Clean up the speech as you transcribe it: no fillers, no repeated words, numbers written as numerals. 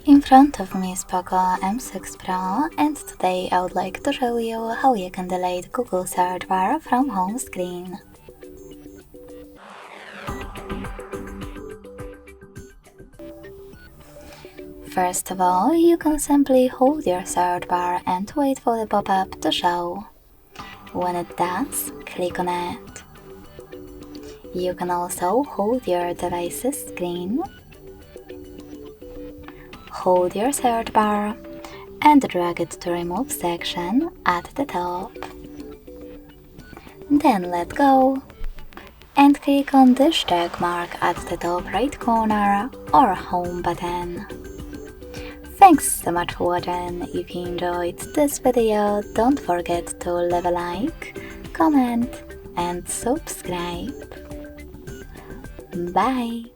In front of me is POCO M6 Pro, and today I would like to show you how you can delete Google search bar from home screen. First of all, you can simply hold your search bar and wait for the pop-up to show. When it does, click on it. You can also hold your device's screen, hold your search bar, and drag it to remove section at the top. Then let go and click on this check mark at the top right corner or home button. Thanks so much for watching. If you enjoyed this video, don't forget to leave a like, comment and subscribe. Bye!